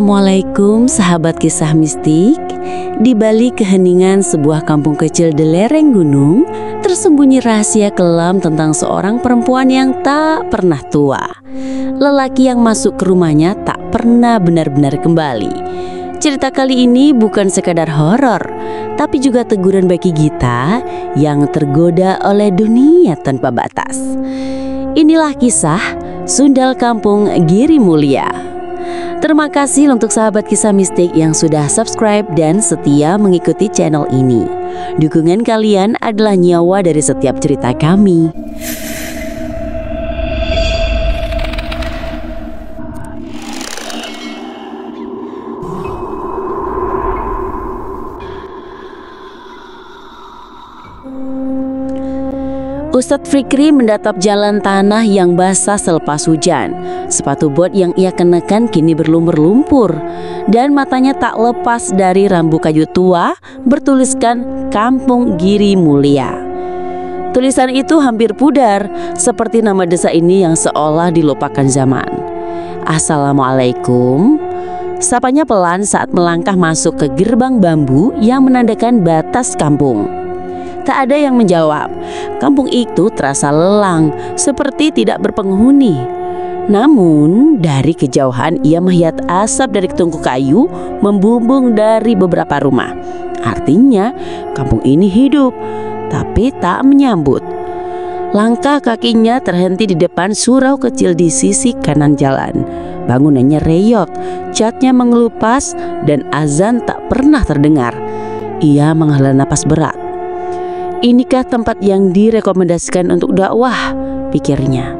Assalamualaikum sahabat kisah mistik. Di balik keheningan sebuah kampung kecil di lereng gunung, tersembunyi rahasia kelam tentang seorang perempuan yang tak pernah tua. Lelaki yang masuk ke rumahnya tak pernah benar-benar kembali. Cerita kali ini bukan sekadar horor, tapi juga teguran bagi kita yang tergoda oleh dunia tanpa batas. Inilah kisah Sundal Kampung Giri Mulia. Terima kasih untuk sahabat kisah mistik yang sudah subscribe dan setia mengikuti channel ini. Dukungan kalian adalah nyawa dari setiap cerita kami. Ustadz Fikri mendatap jalan tanah yang basah selepas hujan. Sepatu bot yang ia kenakan kini berlumur lumpur, dan matanya tak lepas dari rambu kayu tua bertuliskan Kampung Giri Mulia. Tulisan itu hampir pudar, seperti nama desa ini yang seolah dilupakan zaman. Assalamualaikum, sapanya pelan saat melangkah masuk ke gerbang bambu yang menandakan batas kampung. Tak ada yang menjawab. Kampung itu terasa lelang, seperti tidak berpenghuni. Namun dari kejauhan ia melihat asap dari tungku kayu membumbung dari beberapa rumah. Artinya kampung ini hidup, tapi tak menyambut. Langkah kakinya terhenti di depan surau kecil di sisi kanan jalan. Bangunannya reyot, catnya mengelupas, dan azan tak pernah terdengar. Ia menghela napas berat. Inikah tempat yang direkomendasikan untuk dakwah, pikirnya.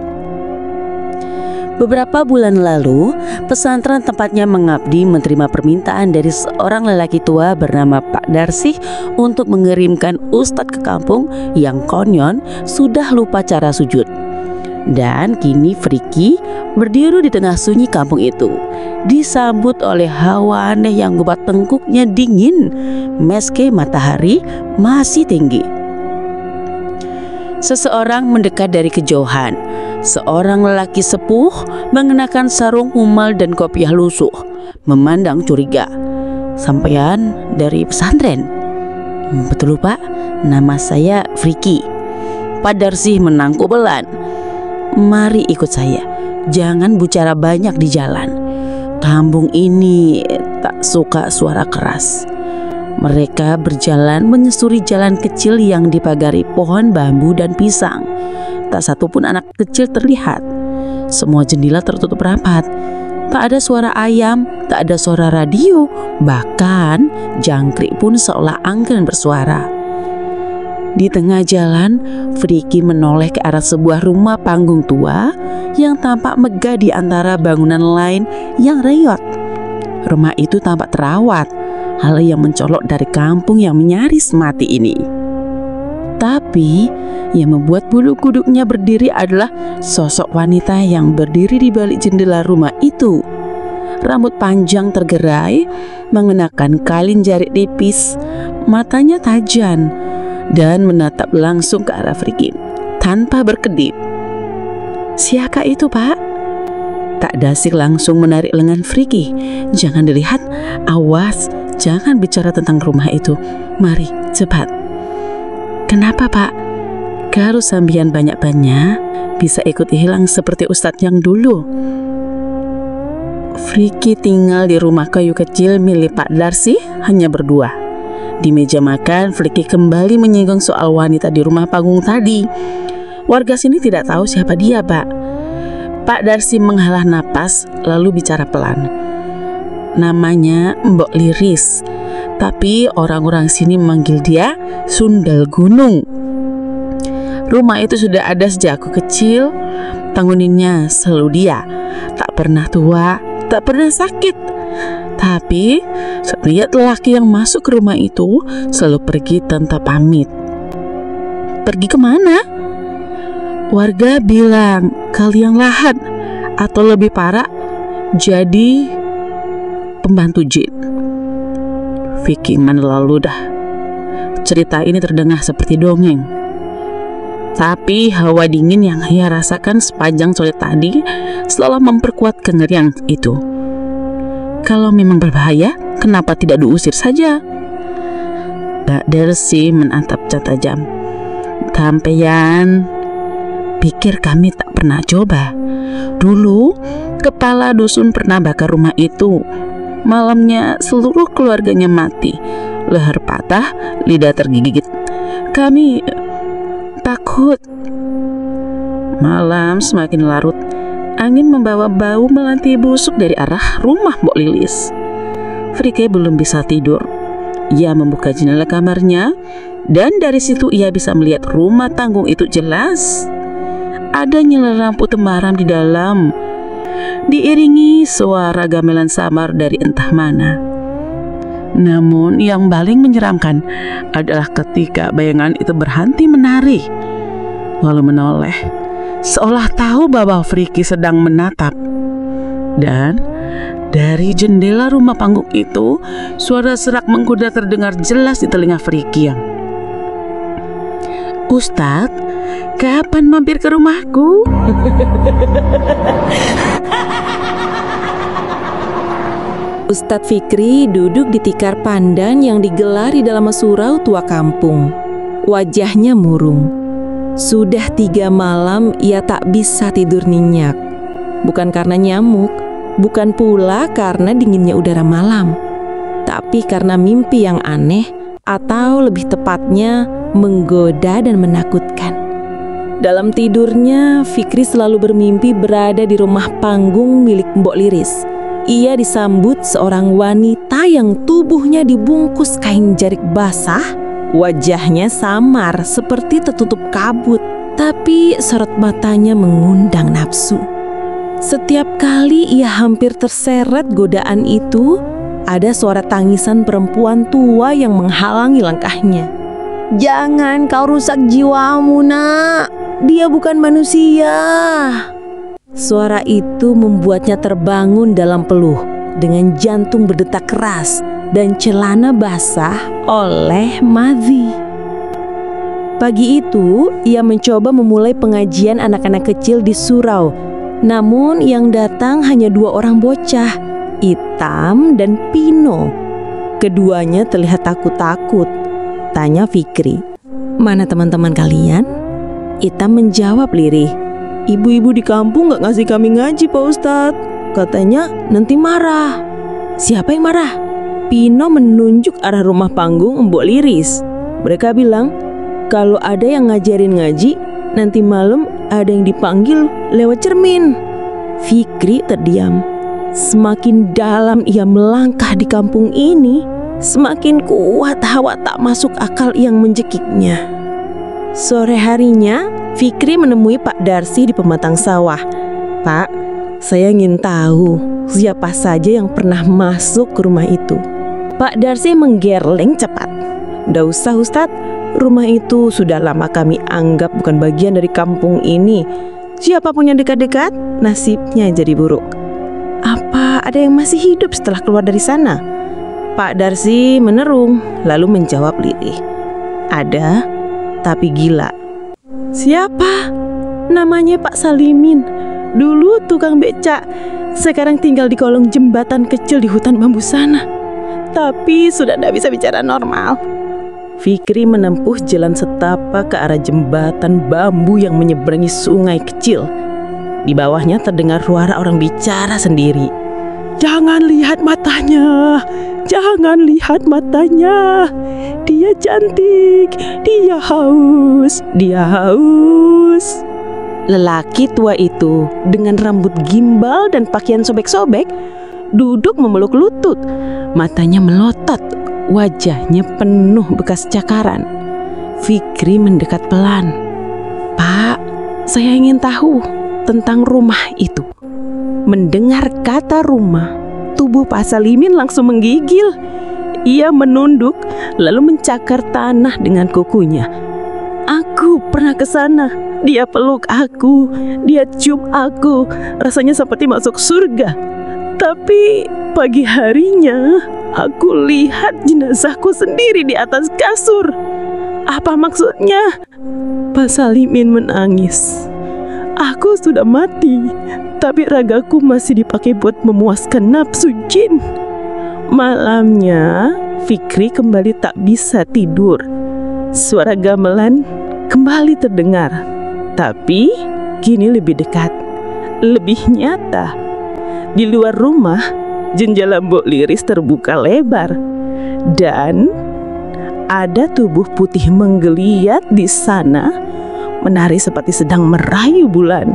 Beberapa bulan lalu, pesantren tempatnya mengabdi menerima permintaan dari seorang lelaki tua bernama Pak Darsih untuk mengirimkan ustadz ke kampung yang konon sudah lupa cara sujud. Dan kini Friki berdiri di tengah sunyi kampung itu, disambut oleh hawa aneh yang membuat tengkuknya dingin meski matahari masih tinggi. Seseorang mendekat dari kejauhan. Seorang lelaki sepuh mengenakan sarung humal dan kopiah lusuh, memandang curiga. "Sampean dari pesantren?" "Betul Pak, nama saya Friki." Pak Darsih menangkuk belan. "Mari ikut saya, jangan bicara banyak di jalan. Kampung ini tak suka suara keras." Mereka berjalan menyusuri jalan kecil yang dipagari pohon bambu dan pisang. Tak satu pun anak kecil terlihat. Semua jendela tertutup rapat. Tak ada suara ayam, tak ada suara radio, bahkan jangkrik pun seolah enggan bersuara. Di tengah jalan, Friki menoleh ke arah sebuah rumah panggung tua yang tampak megah di antara bangunan lain yang reyot. Rumah itu tampak terawat, hal yang mencolok dari kampung yang nyaris mati ini. Tapi yang membuat bulu kuduknya berdiri adalah sosok wanita yang berdiri di balik jendela rumah itu. Rambut panjang tergerai, mengenakan kain jarik tipis, matanya tajam, dan menatap langsung ke arah Friki tanpa berkedip. "Siapa itu, Pak?" Tak Darsih langsung menarik lengan Friki. "Jangan dilihat, awas, jangan bicara tentang rumah itu. Mari, cepat." "Kenapa Pak? Kalau sambian banyak-banyak, bisa ikut hilang seperti Ustadz yang dulu." Friki tinggal di rumah kayu kecil milik Pak Darsih hanya berdua. Di meja makan, Friki kembali menyinggung soal wanita di rumah panggung tadi. Warga sini tidak tahu siapa dia, Pak. Pak Darsih menghela napas lalu bicara pelan. "Namanya Mbok Liris, tapi orang-orang sini memanggil dia Sundal Gunung. Rumah itu sudah ada sejak aku kecil. Penghuninya selalu dia, tak pernah tua, tak pernah sakit. Tapi setiap lelaki yang masuk ke rumah itu selalu pergi tanpa pamit." "Pergi kemana?" "Warga bilang kalian lahat, atau lebih parah, jadi pembantu jin." Vicky lalu dah. Cerita ini terdengar seperti dongeng. Tapi hawa dingin yang ia rasakan sepanjang sore tadi seolah memperkuat kengerian itu. Kalau memang berbahaya, kenapa tidak diusir saja? Pak Darsi menatap tajam. Sampeyan pikir kami tak pernah coba? Dulu kepala dusun pernah bakar rumah itu. Malamnya seluruh keluarganya mati, leher patah, lidah tergigit. Kami takut. Malam semakin larut. Angin membawa bau melanti busuk dari arah rumah Mbok Lilis. Frike belum bisa tidur. Ia membuka jendela kamarnya, dan dari situ ia bisa melihat rumah tanggung itu jelas. Ada nyala lampu temaram di dalam, diiringi suara gamelan samar dari entah mana. Namun yang paling menyeramkan adalah ketika bayangan itu berhenti menari, lalu menoleh, seolah tahu bahwa Friki sedang menatap. Dan dari jendela rumah panggung itu, suara serak mengkuda terdengar jelas di telinga Friki yang, "Ustadz, kapan mampir ke rumahku?" Ustadz Fikri duduk di tikar pandan yang digelar di dalam surau tua kampung. Wajahnya murung. Sudah 3 malam ia tak bisa tidur nyenyak. Bukan karena nyamuk, bukan pula karena dinginnya udara malam, tapi karena mimpi yang aneh, atau lebih tepatnya menggoda dan menakutkan. Dalam tidurnya, Fikri selalu bermimpi berada di rumah panggung milik Mbok Liris. Ia disambut seorang wanita yang tubuhnya dibungkus kain jarik basah. Wajahnya samar seperti tertutup kabut, tapi sorot matanya mengundang nafsu. Setiap kali ia hampir terseret godaan itu, ada suara tangisan perempuan tua yang menghalangi langkahnya. "Jangan kau rusak jiwamu, nak. Dia bukan manusia." Suara itu membuatnya terbangun dalam peluh dengan jantung berdetak keras dan celana basah oleh madhi. Pagi itu, ia mencoba memulai pengajian anak-anak kecil di surau. Namun yang datang hanya 2 orang bocah, Itam dan Pino. Keduanya terlihat takut-takut. Tanya Fikri, "Mana teman-teman kalian?" Itam menjawab lirih, "Ibu-ibu di kampung gak ngasih kami ngaji, Pak Ustadz. Katanya nanti marah." "Siapa yang marah?" Pino menunjuk arah rumah panggung Mbok Liris. Mereka bilang, kalau ada yang ngajarin ngaji, nanti malam ada yang dipanggil lewat cermin. Fikri terdiam. Semakin dalam ia melangkah di kampung ini, semakin kuat hawa tak masuk akal yang menjekiknya. Sore harinya, Fikri menemui Pak Darsi di pematang sawah. "Pak, saya ingin tahu siapa saja yang pernah masuk ke rumah itu." Pak Darsi menggerling cepat. "Nggak usah, Ustadz. Rumah itu sudah lama kami anggap bukan bagian dari kampung ini. Siapapun yang dekat-dekat, nasibnya jadi buruk." "Apa ada yang masih hidup setelah keluar dari sana?" Pak Darsi menerung, lalu menjawab lirih, "Ada, tapi gila." "Siapa?" "Namanya Pak Salimin. Dulu tukang becak, sekarang tinggal di kolong jembatan kecil di hutan bambu sana. Tapi sudah tidak bisa bicara normal." Fikri menempuh jalan setapak ke arah jembatan bambu yang menyeberangi sungai kecil. Di bawahnya terdengar suara orang bicara sendiri. "Jangan lihat matanya, jangan lihat matanya. Dia cantik, dia haus, dia haus." Lelaki tua itu dengan rambut gimbal dan pakaian sobek-sobek duduk memeluk lutut. Matanya melotot, wajahnya penuh bekas cakaran. Fikri mendekat pelan. "Pak, saya ingin tahu tentang rumah itu." Mendengar kata rumah, tubuh Pak Salimin langsung menggigil. Ia menunduk lalu mencakar tanah dengan kukunya. "Aku pernah ke sana. Dia peluk aku, dia cium aku, rasanya seperti masuk surga. Tapi pagi harinya aku lihat jenazahku sendiri di atas kasur." "Apa maksudnya?" Pak Salimin menangis. "Aku sudah mati, tapi ragaku masih dipakai buat memuaskan nafsu jin. Malamnya, Fikri kembali tak bisa tidur. Suara gamelan kembali terdengar, tapi kini lebih dekat, lebih nyata. Di luar rumah, jendela Mbok Liris terbuka lebar, dan ada tubuh putih menggeliat di sana, menari seperti sedang merayu bulan.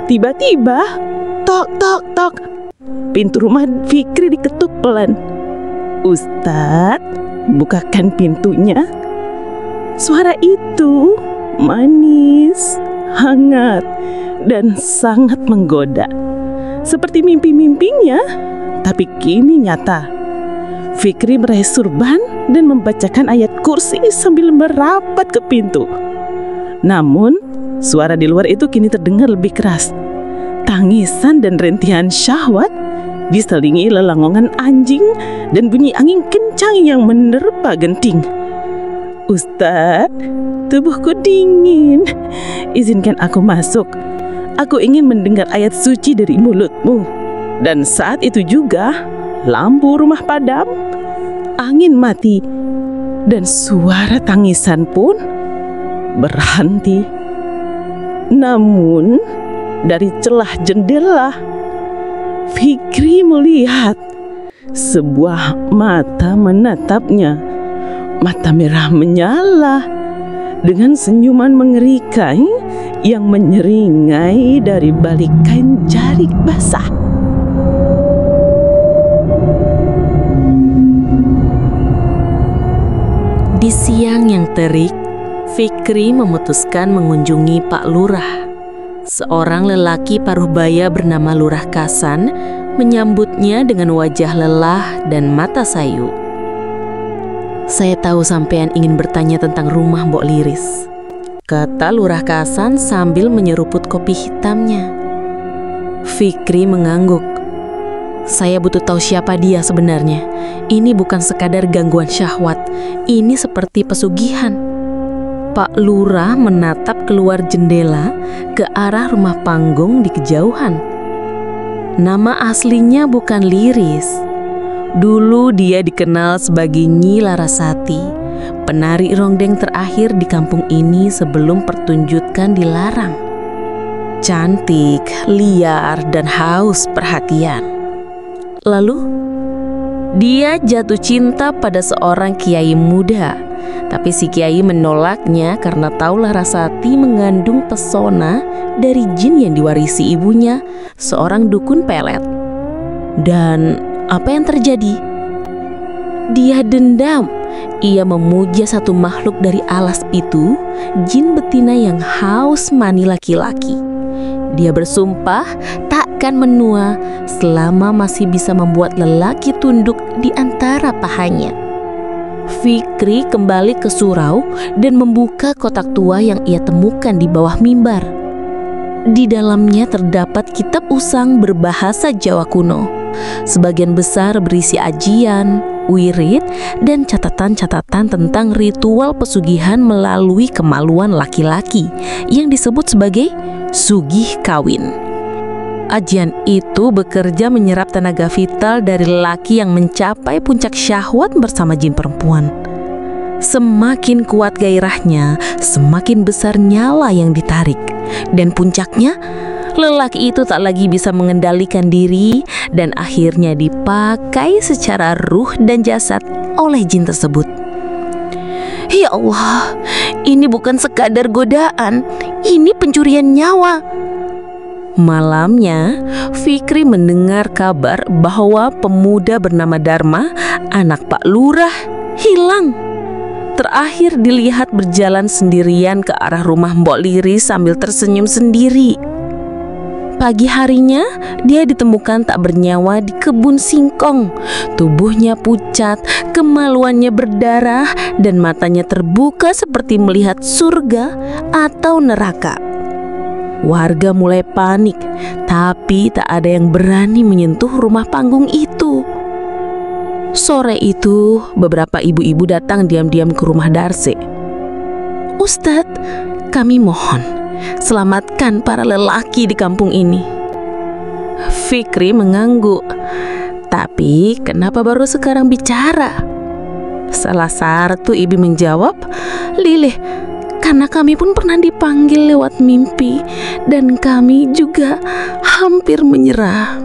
Tiba-tiba, tok tok tok, pintu rumah Fikri diketuk pelan. "Ustadz, bukakan pintunya." Suara itu manis, hangat, dan sangat menggoda. Seperti mimpi-mimpinya, tapi kini nyata. Fikri meraih surban dan membacakan ayat kursi sambil merapat ke pintu. Namun, suara di luar itu kini terdengar lebih keras. Tangisan dan rintihan syahwat diselingi lelangongan anjing dan bunyi angin kencang yang menerpa genting. "Ustadz, tubuhku dingin. Izinkan aku masuk. Aku ingin mendengar ayat suci dari mulutmu." Dan saat itu juga, lampu rumah padam, angin mati, dan suara tangisan pun berhenti. Namun, dari celah jendela, Fikri melihat sebuah mata menatapnya. Mata merah menyala dengan senyuman mengerikan yang menyeringai dari balik kain jarik basah. Di siang yang terik, Fikri memutuskan mengunjungi Pak Lurah. Seorang lelaki paruh baya bernama Lurah Kasan menyambutnya dengan wajah lelah dan mata sayu. "Saya tahu sampean ingin bertanya tentang rumah Mbok Liris," kata Lurah Kasan sambil menyeruput kopi hitamnya. Fikri mengangguk. "Saya butuh tahu siapa dia sebenarnya. Ini bukan sekadar gangguan syahwat, ini seperti pesugihan." Pak Lurah menatap keluar jendela ke arah rumah panggung di kejauhan. Nama aslinya bukan Liris. Dulu dia dikenal sebagai Nyi Larasati, penari rongdeng terakhir di kampung ini sebelum pertunjukan dilarang. Cantik, liar, dan haus perhatian. Lalu, dia jatuh cinta pada seorang kiai muda. Tapi si kiai menolaknya karena tahu Larasati mengandung pesona dari jin yang diwarisi ibunya, seorang dukun pelet. Dan apa yang terjadi? Dia dendam. Ia memuja satu makhluk dari alas itu, jin betina yang haus mani laki-laki. Dia bersumpah takkan menua selama masih bisa membuat lelaki tunduk di antara pahanya. Fikri kembali ke surau dan membuka kotak tua yang ia temukan di bawah mimbar. Di dalamnya terdapat kitab usang berbahasa Jawa kuno. Sebagian besar berisi ajian, wirid, dan catatan-catatan tentang ritual pesugihan melalui kemaluan laki-laki yang disebut sebagai sugih kawin. Ajian itu bekerja menyerap tenaga vital dari lelaki yang mencapai puncak syahwat bersama jin perempuan. Semakin kuat gairahnya, semakin besar nyala yang ditarik. Dan puncaknya, lelaki itu tak lagi bisa mengendalikan diri dan akhirnya dipakai secara ruh dan jasad oleh jin tersebut. Ya Allah, ini bukan sekadar godaan, ini pencurian nyawa. Malamnya, Fikri mendengar kabar bahwa pemuda bernama Dharma, anak Pak Lurah, hilang. Terakhir dilihat berjalan sendirian ke arah rumah Mbok Liris sambil tersenyum sendiri. Pagi harinya, dia ditemukan tak bernyawa di kebun singkong. Tubuhnya pucat, kemaluannya berdarah, dan matanya terbuka seperti melihat surga atau neraka. Warga mulai panik, tapi tak ada yang berani menyentuh rumah panggung itu. Sore itu, beberapa ibu-ibu datang diam-diam ke rumah Darse. "Ustadz, kami mohon, selamatkan para lelaki di kampung ini." Fikri mengangguk. Tapi kenapa baru sekarang bicara? Salah satu ibu menjawab, Lilih, karena kami pun pernah dipanggil lewat mimpi dan kami juga hampir menyerah.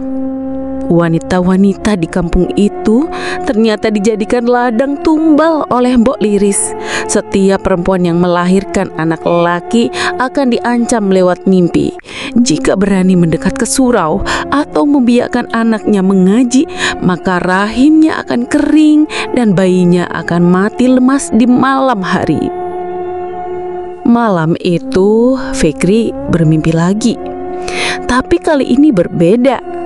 Wanita-wanita di kampung itu ternyata dijadikan ladang tumbal oleh Mbok Liris. Setiap perempuan yang melahirkan anak lelaki akan diancam lewat mimpi. Jika berani mendekat ke surau atau membiarkan anaknya mengaji, maka rahimnya akan kering dan bayinya akan mati lemas di malam hari. Malam itu Fikri bermimpi lagi. Tapi kali ini berbeda.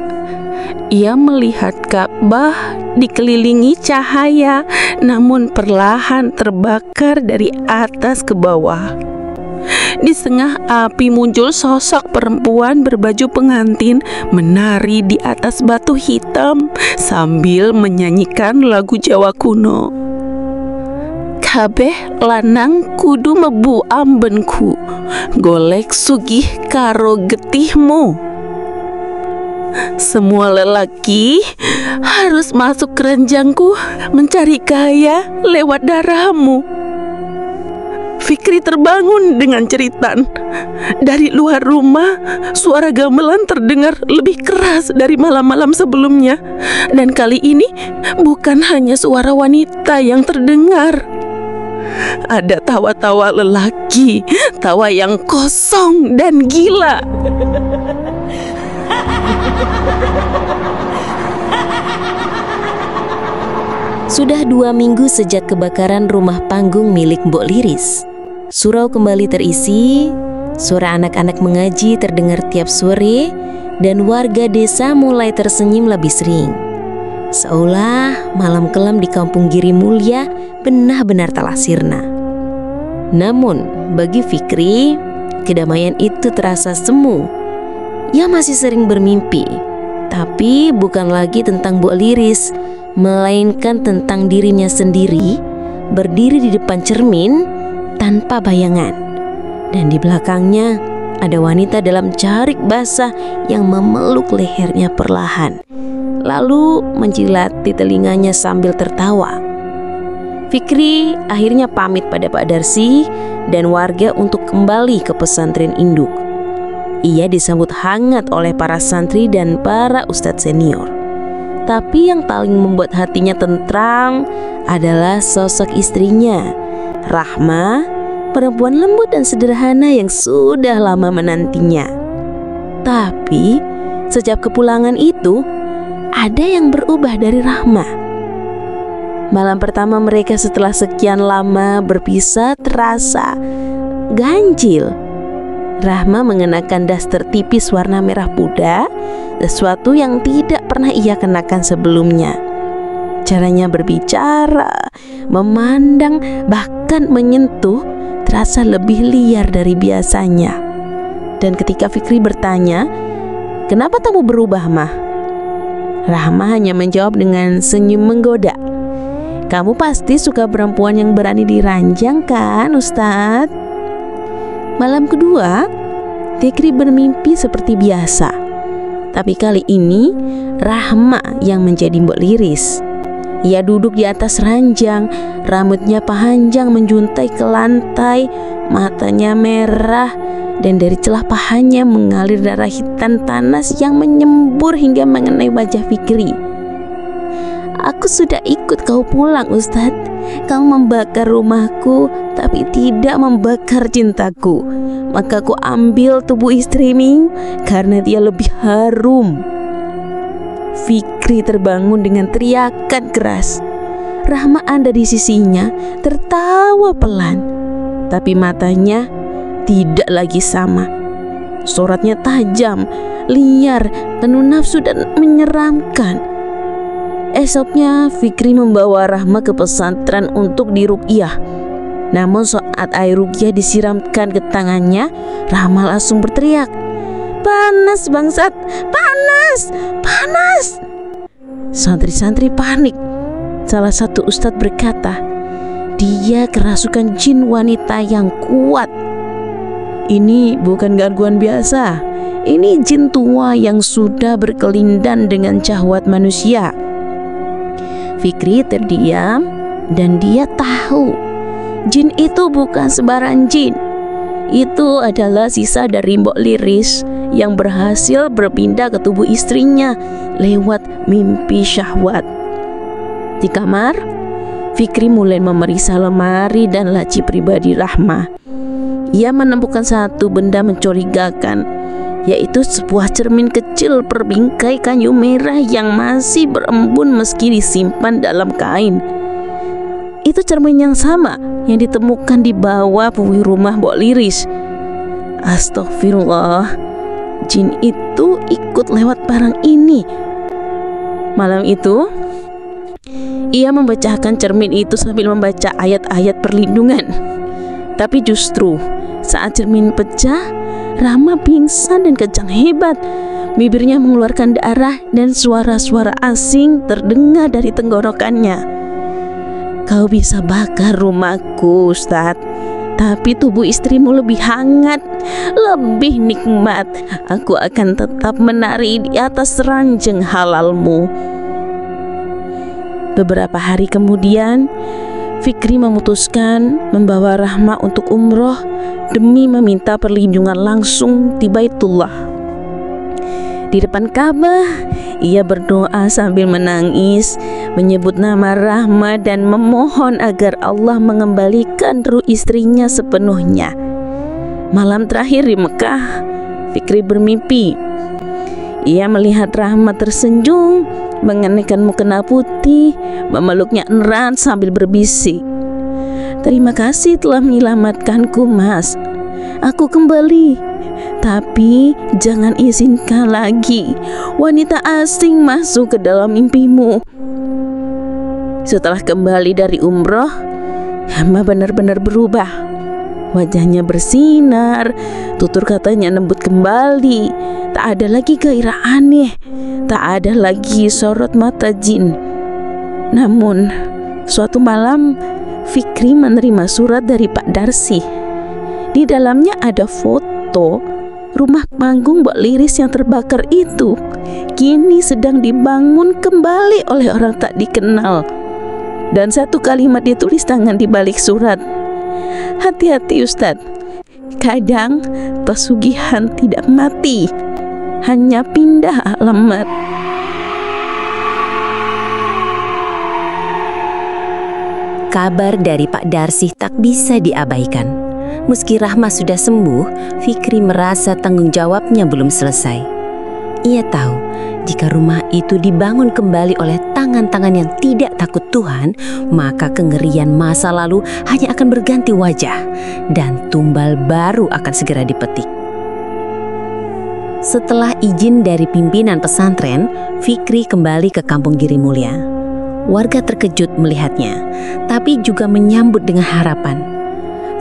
Ia melihat Ka'bah dikelilingi cahaya, namun perlahan terbakar dari atas ke bawah. Di tengah api muncul sosok perempuan berbaju pengantin menari di atas batu hitam sambil menyanyikan lagu Jawa kuno. Kabeh lanang kudu mebu ambenku, golek sugih karo getihmu. Semua lelaki harus masuk keranjangku mencari kaya lewat darahmu. Fikri terbangun dengan jeritan. Dari luar rumah, suara gamelan terdengar lebih keras dari malam-malam sebelumnya. Dan kali ini bukan hanya suara wanita yang terdengar. Ada tawa-tawa lelaki, tawa yang kosong dan gila. Sudah 2 minggu sejak kebakaran rumah panggung milik Mbok Liris. Surau kembali terisi, suara anak-anak mengaji terdengar tiap sore, dan warga desa mulai tersenyum lebih sering. Seolah malam kelam di kampung Giri Mulya benar-benar telah sirna. Namun bagi Fikri, kedamaian itu terasa semu. Ia masih sering bermimpi, tapi bukan lagi tentang Mbok Liris, melainkan tentang dirinya sendiri, berdiri di depan cermin tanpa bayangan. Dan di belakangnya ada wanita dalam jarik basah yang memeluk lehernya perlahan, lalu menjilati telinganya sambil tertawa. Fikri akhirnya pamit pada Pak Darsi dan warga untuk kembali ke pesantren induk. Ia disambut hangat oleh para santri dan para ustadz senior. Tapi yang paling membuat hatinya tentram adalah sosok istrinya, Rahma, perempuan lembut dan sederhana yang sudah lama menantinya. Tapi sejak kepulangan itu, ada yang berubah dari Rahma. Malam pertama mereka setelah sekian lama berpisah terasa ganjil. Rahma mengenakan daster tipis warna merah muda, sesuatu yang tidak pernah ia kenakan sebelumnya. Caranya berbicara, memandang, bahkan menyentuh terasa lebih liar dari biasanya. Dan ketika Fikri bertanya, "Kenapa kamu berubah, Mah?" Rahma hanya menjawab dengan senyum menggoda. "Kamu pasti suka perempuan yang berani diranjang kan, Ustadz?" Malam kedua, Fikri bermimpi seperti biasa. Tapi kali ini Rahma yang menjadi Mbok Liris. Ia duduk di atas ranjang, rambutnya panjang menjuntai ke lantai, matanya merah, dan dari celah pahanya mengalir darah hitam panas yang menyembur hingga mengenai wajah Fikri. "Aku sudah ikut kau pulang, Ustadz. Kau membakar rumahku, tapi tidak membakar cintaku. Maka ku ambil tubuh istrimu karena dia lebih harum." Fikri terbangun dengan teriakan keras. Rahma ada di sisinya, tertawa pelan, tapi matanya tidak lagi sama. Sorotnya tajam, liar, penuh nafsu dan menyeramkan. Esoknya Fikri membawa Rahma ke pesantren untuk diruqyah. Namun saat air ruqyah disiramkan ke tangannya, Rahma langsung berteriak, "Panas bangsat, panas, panas!" Santri-santri panik. Salah satu ustadz berkata, "Dia kerasukan jin wanita yang kuat. Ini bukan gangguan biasa. Ini jin tua yang sudah berkelindan dengan syahwat manusia. Fikri terdiam dan dia tahu jin itu bukan sembarang jin. Itu adalah sisa dari Mbok Liris yang berhasil berpindah ke tubuh istrinya lewat mimpi syahwat. Di kamar, Fikri mulai memeriksa lemari dan laci pribadi Rahma. Ia menemukan satu benda mencurigakan, yaitu sebuah cermin kecil berbingkai kayu merah yang masih berembun meski disimpan dalam kain. Itu cermin yang sama yang ditemukan di bawah puing rumah Mbok Liris. Astagfirullah, jin itu ikut lewat barang ini. Malam itu, ia memecahkan cermin itu sambil membaca ayat-ayat perlindungan. Tapi justru saat cermin pecah, Rahma pingsan dan kejang hebat. Bibirnya mengeluarkan darah dan suara-suara asing terdengar dari tenggorokannya. Kau bisa bakar rumahku, Ustadz, tapi tubuh istrimu lebih hangat, lebih nikmat. Aku akan tetap menari di atas ranjang halalmu. Beberapa hari kemudian, Fikri memutuskan membawa Rahma untuk umroh demi meminta perlindungan langsung di Baitullah. Di depan Ka'bah, ia berdoa sambil menangis, menyebut nama Rahma dan memohon agar Allah mengembalikan ruh istrinya sepenuhnya. Malam terakhir di Mekah, Fikri bermimpi. Ia melihat Rahma tersenyum, mengenakan mukena putih, memeluknya erat sambil berbisik, "Terima kasih telah menyelamatkanku, Mas. Aku kembali, tapi jangan izinkan lagi wanita asing masuk ke dalam mimpimu." Setelah kembali dari umroh, Rahma benar-benar berubah. Wajahnya bersinar, tutur katanya lembut kembali. Tak ada lagi gairah aneh, tak ada lagi sorot mata jin. Namun, suatu malam Fikri menerima surat dari Pak Darsi. Di dalamnya ada foto rumah panggung Mbok Liris yang terbakar itu kini sedang dibangun kembali oleh orang tak dikenal. Dan satu kalimat ditulis tangan di balik surat, "Hati-hati Ustadz, kadang pesugihan tidak mati, hanya pindah alamat." Kabar dari Pak Darsi tak bisa diabaikan. Meski Rahma sudah sembuh, Fikri merasa tanggung jawabnya belum selesai. Ia tahu jika rumah itu dibangun kembali oleh tangan-tangan yang tidak takut Tuhan, maka kengerian masa lalu hanya akan berganti wajah dan tumbal baru akan segera dipetik. Setelah izin dari pimpinan pesantren, Fikri kembali ke Kampung Giri Mulia. Warga terkejut melihatnya, tapi juga menyambut dengan harapan.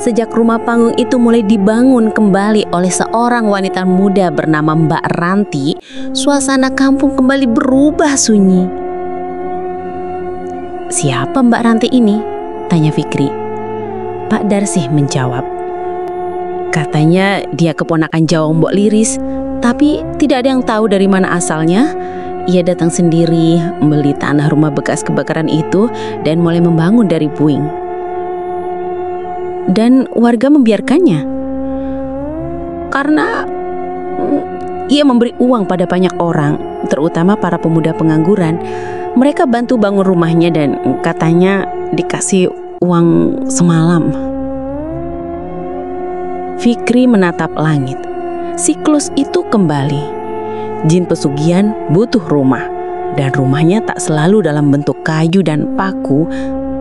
Sejak rumah panggung itu mulai dibangun kembali oleh seorang wanita muda bernama Mbak Ranti, suasana kampung kembali berubah sunyi. "Siapa Mbak Ranti ini?" tanya Fikri. Pak Darsi menjawab, "Katanya dia keponakan jauh Mbok Liris, tapi tidak ada yang tahu dari mana asalnya. Ia datang sendiri, membeli tanah rumah bekas kebakaran itu dan mulai membangun dari puing. Dan warga membiarkannya karena ia memberi uang pada banyak orang, terutama para pemuda pengangguran. Mereka bantu bangun rumahnya dan katanya dikasih uang semalam." Fikri menatap langit. Siklus itu kembali. Jin pesugihan butuh rumah, dan rumahnya tak selalu dalam bentuk kayu dan paku,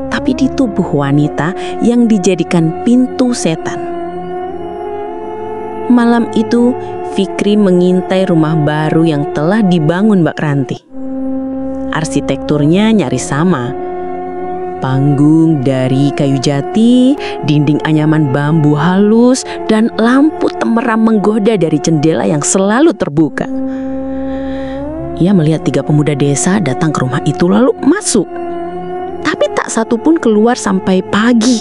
tapi di tubuh wanita yang dijadikan pintu setan. Malam itu, Fikri mengintai rumah baru yang telah dibangun Mbak Ranti. Arsitekturnya nyaris sama. Panggung dari kayu jati, dinding anyaman bambu halus, dan lampu temerang menggoda dari jendela yang selalu terbuka. Ia melihat 3 pemuda desa datang ke rumah itu lalu masuk, tapi tak satu pun keluar sampai pagi.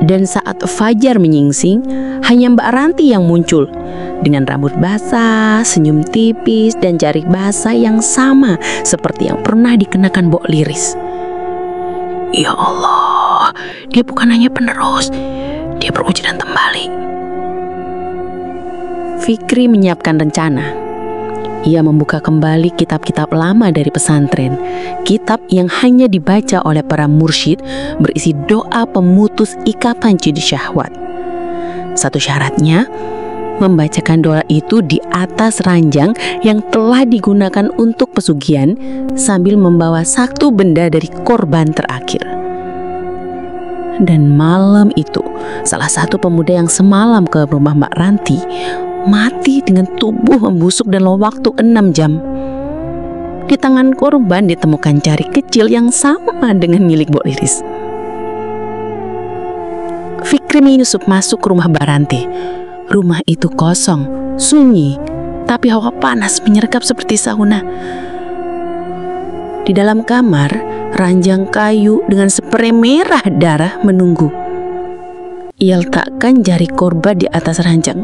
Dan saat fajar menyingsing, hanya Mbak Ranti yang muncul dengan rambut basah, senyum tipis, dan jari basah yang sama seperti yang pernah dikenakan Mbok Liris. Ya Allah, dia bukan hanya penerus, dia berwujudan kembali. Fikri menyiapkan rencana. Ia membuka kembali kitab-kitab lama dari pesantren, kitab yang hanya dibaca oleh para mursyid, berisi doa pemutus ikatan judi syahwat. Satu syaratnya, membacakan doa itu di atas ranjang yang telah digunakan untuk pesugihan sambil membawa satu benda dari korban terakhir. Dan malam itu, salah satu pemuda yang semalam ke rumah Mbak Ranti mati dengan tubuh membusuk dalam waktu 6 jam. Di tangan korban ditemukan jari kecil yang sama dengan milik Mbok Liris. Fikri menyusup masuk ke rumah Mbak Ranti. Rumah itu kosong, sunyi, tapi hawa panas menyergap seperti sauna. Di dalam kamar, ranjang kayu dengan sprei merah darah menunggu. Ia letakkan jari korban di atas ranjang,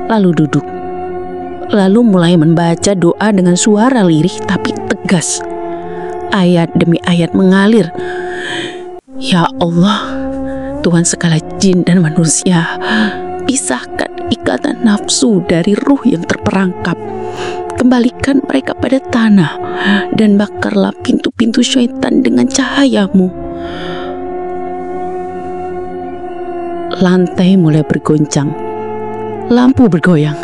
lalu duduk. Lalu mulai membaca doa dengan suara lirih tapi tegas. Ayat demi ayat mengalir. Ya Allah, Tuhan segala jin dan manusia, pisahkan ikatan nafsu dari ruh yang terperangkap. Kembalikan mereka pada tanah dan bakarlah pintu-pintu syaitan dengan cahayamu. Lantai mulai bergoncang. Lampu bergoyang.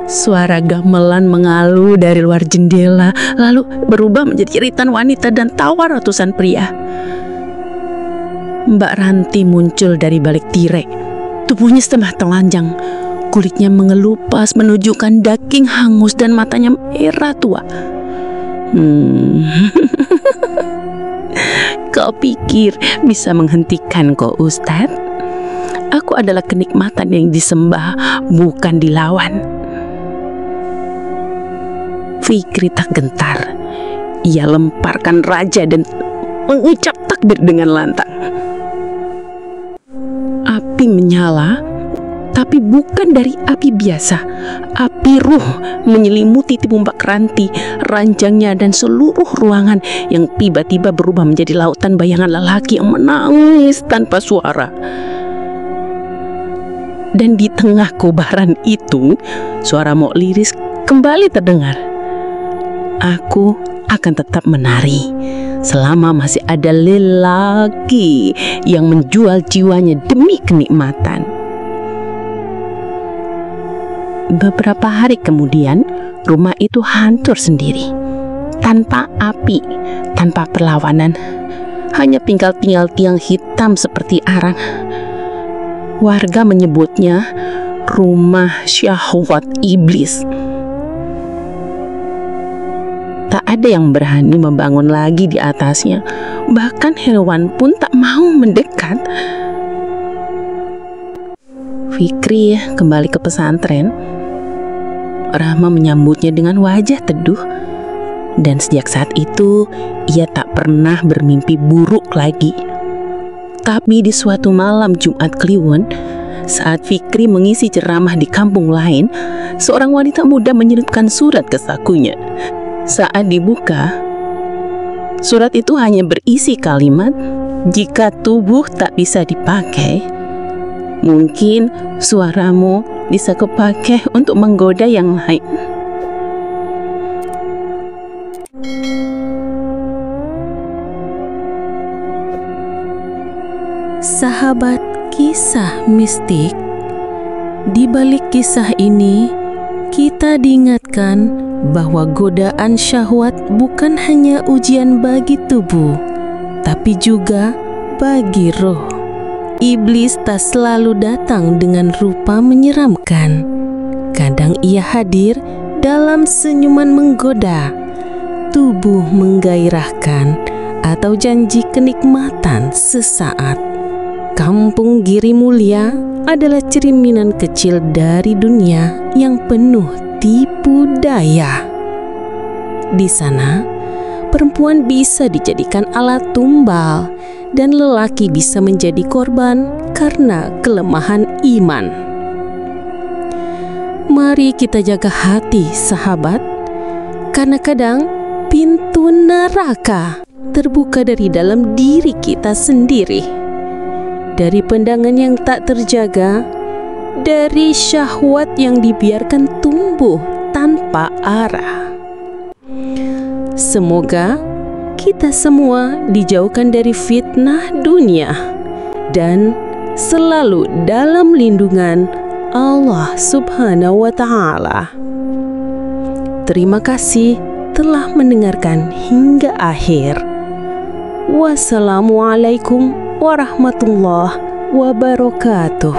Suara gamelan mengalu dari luar jendela, lalu berubah menjadi jeritan wanita dan tawa ratusan pria. Mbak Ranti muncul dari balik tirai. Tubuhnya setengah telanjang, kulitnya mengelupas menunjukkan daging hangus dan matanya merah tua. Kau pikir bisa menghentikan kau, Ustadz? Aku adalah kenikmatan yang disembah, bukan dilawan. Fikri tak gentar. Ia lemparkan raja dan mengucap takbir dengan lantang. Api menyala, tapi bukan dari api biasa. Api ruh menyelimuti tubuh Mbak Ranti, ranjangnya dan seluruh ruangan yang tiba-tiba berubah menjadi lautan bayangan lelaki yang menangis tanpa suara. Dan di tengah kobaran itu, suara Mbok Liris kembali terdengar. Aku akan tetap menari selama masih ada lelaki yang menjual jiwanya demi kenikmatan. Beberapa hari kemudian, rumah itu hancur sendiri, tanpa api, tanpa perlawanan, hanya tinggal tiang hitam seperti arang. Warga menyebutnya rumah syahwat iblis. Tak ada yang berani membangun lagi di atasnya. Bahkan hewan pun tak mau mendekat. Fikri kembali ke pesantren. Rahma menyambutnya dengan wajah teduh. Dan sejak saat itu, ia tak pernah bermimpi buruk lagi. Tapi di suatu malam Jumat Kliwon, saat Fikri mengisi ceramah di kampung lain, seorang wanita muda menyelipkan surat ke sakunya. Saat dibuka, surat itu hanya berisi kalimat, "Jika tubuh tak bisa dipakai, mungkin suaramu bisa kepakai untuk menggoda yang lain." Sahabat kisah mistik, di balik kisah ini kita diingatkan bahwa godaan syahwat bukan hanya ujian bagi tubuh, tapi juga bagi roh. Iblis tak selalu datang dengan rupa menyeramkan. Kadang ia hadir dalam senyuman menggoda, tubuh menggairahkan, atau janji kenikmatan sesaat. Kampung Giri Mulia adalah cerminan kecil dari dunia yang penuh tipu daya. Di sana, perempuan bisa dijadikan alat tumbal dan lelaki bisa menjadi korban karena kelemahan iman. Mari kita jaga hati, sahabat, karena kadang pintu neraka terbuka dari dalam diri kita sendiri, dari pandangan yang tak terjaga, dari syahwat yang dibiarkan tumbuh tanpa arah. Semoga kita semua dijauhkan dari fitnah dunia dan selalu dalam lindungan Allah Subhanahu wa Ta'ala. Terima kasih telah mendengarkan hingga akhir. Wassalamualaikum warahmatullahi wabarakatuh.